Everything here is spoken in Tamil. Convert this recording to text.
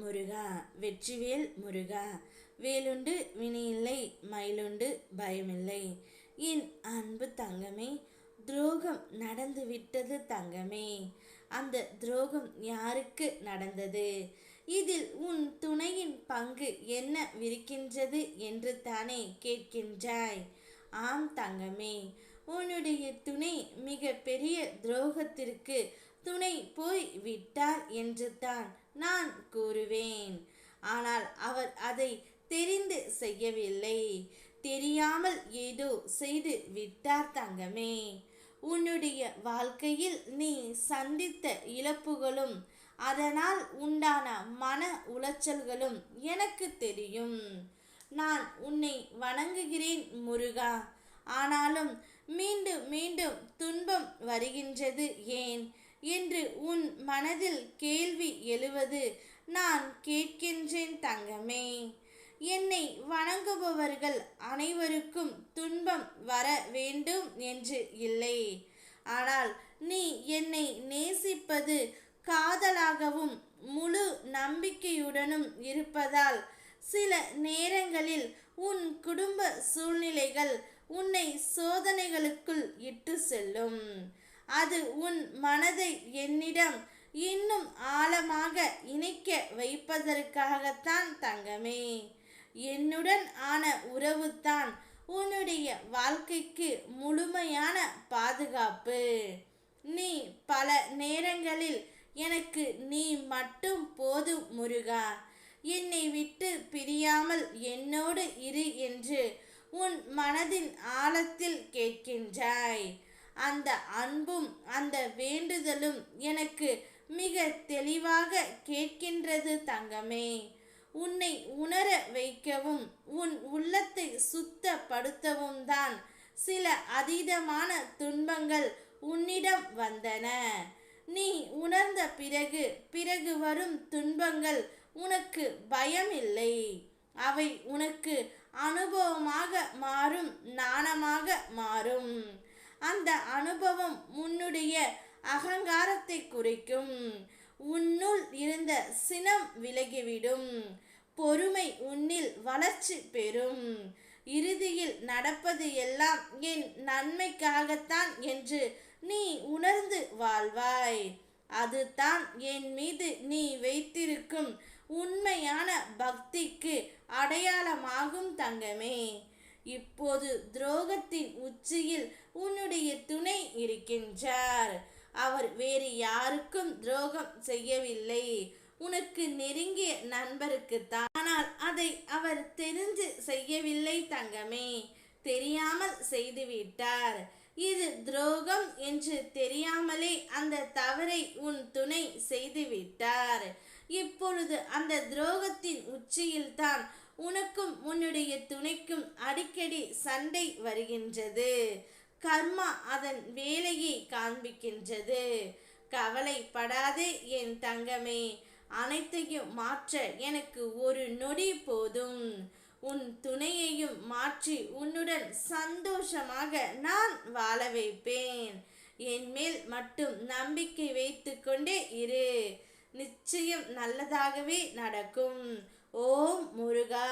முருகா வெற்றிவேல் முருகா. வேலுண்டு வினையில்லை, மயிலுண்டு பயமில்லை. என் அன்பு தங்கமே, துரோகம் நடந்து விட்டது தங்கமே. அந்த துரோகம் யாருக்கு நடந்தது? இதில் உன் துணையின் பங்கு என்ன விரிக்கின்றது என்று தானே கேட்கின்றாய். ஆம் தங்கமே, உன்னுடைய துணை மிக பெரிய துரோகத்திற்கு துணை போய் விட்டார் என்று தான் நான் கூறுவேன். ஆனால் அவர் அதை தெரிந்து செய்யவில்லை, தெரியாமல் ஏதோ செய்து விட்டார் தங்கமே. உன்னுடைய வாழ்க்கையில் நீ சந்தித்த இழப்புகளும் அதனால் உண்டான மன உளைச்சல்களும் எனக்கு தெரியும். நான் உன்னை வணங்குகிறேன் முருகா. ஆனாலும் மீண்டும் மீண்டும் துன்பம் வருகின்றது ஏன் என்று உன் மனதில் கேள்வி எழுவது நான் கேட்கின்றேன் தங்கமே. என்னை வணங்குபவர்கள் அனைவருக்கும் துன்பம் வர வேண்டும் என்று இல்லை. ஆனால் நீ என்னை நேசிப்பது காதலாகவும் முழு நம்பிக்கையுடனும் இருப்பதால் சில நேரங்களில் உன் குடும்ப சூழ்நிலைகள் உன்னை சோதனைகளுக்குள் இட்டு செல்லும். அது உன் மனதை என்னிடம் இன்னும் ஆழமாக இணைக்க வைப்பதற்காகத்தான் தங்கமே. என்னுடன் ஆன உறவுதான் உன்னுடைய வாழ்க்கைக்கு முழுமையான பாதுகாப்பு. நீ பல நேரங்களில் எனக்கு நீ மட்டும் போதும் முருகா, என்னை விட்டு பிரியாமல் என்னோடு இரு என்று உன் மனதின் ஆழத்தில் கேட்கின்றாய். அந்த அன்பும் அந்த வேண்டுதலும் எனக்கு மிக தெளிவாக கேட்கின்றது தங்கமே. உன்னை உணர வைக்கவும் உன் உள்ளத்தை சுத்தப்படுத்தவும் தான் சில அதீதமான துன்பங்கள் உன்னிடம் வந்தன. நீ உணர்ந்த பிறகு வரும் துன்பங்கள் உனக்கு பயம் இல்லை, அவை உனக்கு அனுபவமாக மாறும், நாணமாக மாறும். அந்த அனுபவம் உன்னுடைய அகங்காரத்தை குறைக்கும், உன்னுள் இருந்த சினம் விலகிவிடும், பொறுமை உன்னில் வளர்ச்சி பெறும். இறுதியில் நடப்பது எல்லாம் என் நன்மைக்காகத்தான் என்று நீ உணர்ந்து வாழ்வாய். அதுதான் என் மீது நீ வைத்திருக்கும் உண்மையான பக்திக்கு அடையாளமாகும் தங்கமே. இப்போது துரோகத்தின் உச்சியில் உன்னுடைய துணை இருக்கின்றார். அவர் வேறு யாருக்கும் துரோகம் செய்யவில்லை, உனக்கு நெருங்கிய நண்பருக்குத்தான். ஆனால் அதை அவர் தெரிந்து செய்யவில்லை தங்கமே, தெரியாமல் செய்துவிட்டார். இது துரோகம் என்று தெரியாமலே அந்த தவறை உன் துணை செய்துவிட்டார். இப்பொழுது அந்த துரோகத்தின் உச்சியில்தான் உனக்கும் உன்னுடைய துணைக்கும் அடிக்கடி சண்டை வருகின்றது. கர்மா அதன் வேலையை காண்பிக்கின்றது. கவலைப்படாதே என் தங்கமே, அனைத்தையும் மாற்ற எனக்கு ஒரு நொடி போதும். உன் துணையையும் மாற்றி உன்னுடன் சந்தோஷமாக நான் வாழ வைப்பேன். என் மேல் மட்டும் நம்பிக்கை வைத்து கொண்டே இரு, நிச்சயம் நல்லதாகவே நடக்கும். ஓம் முருகா.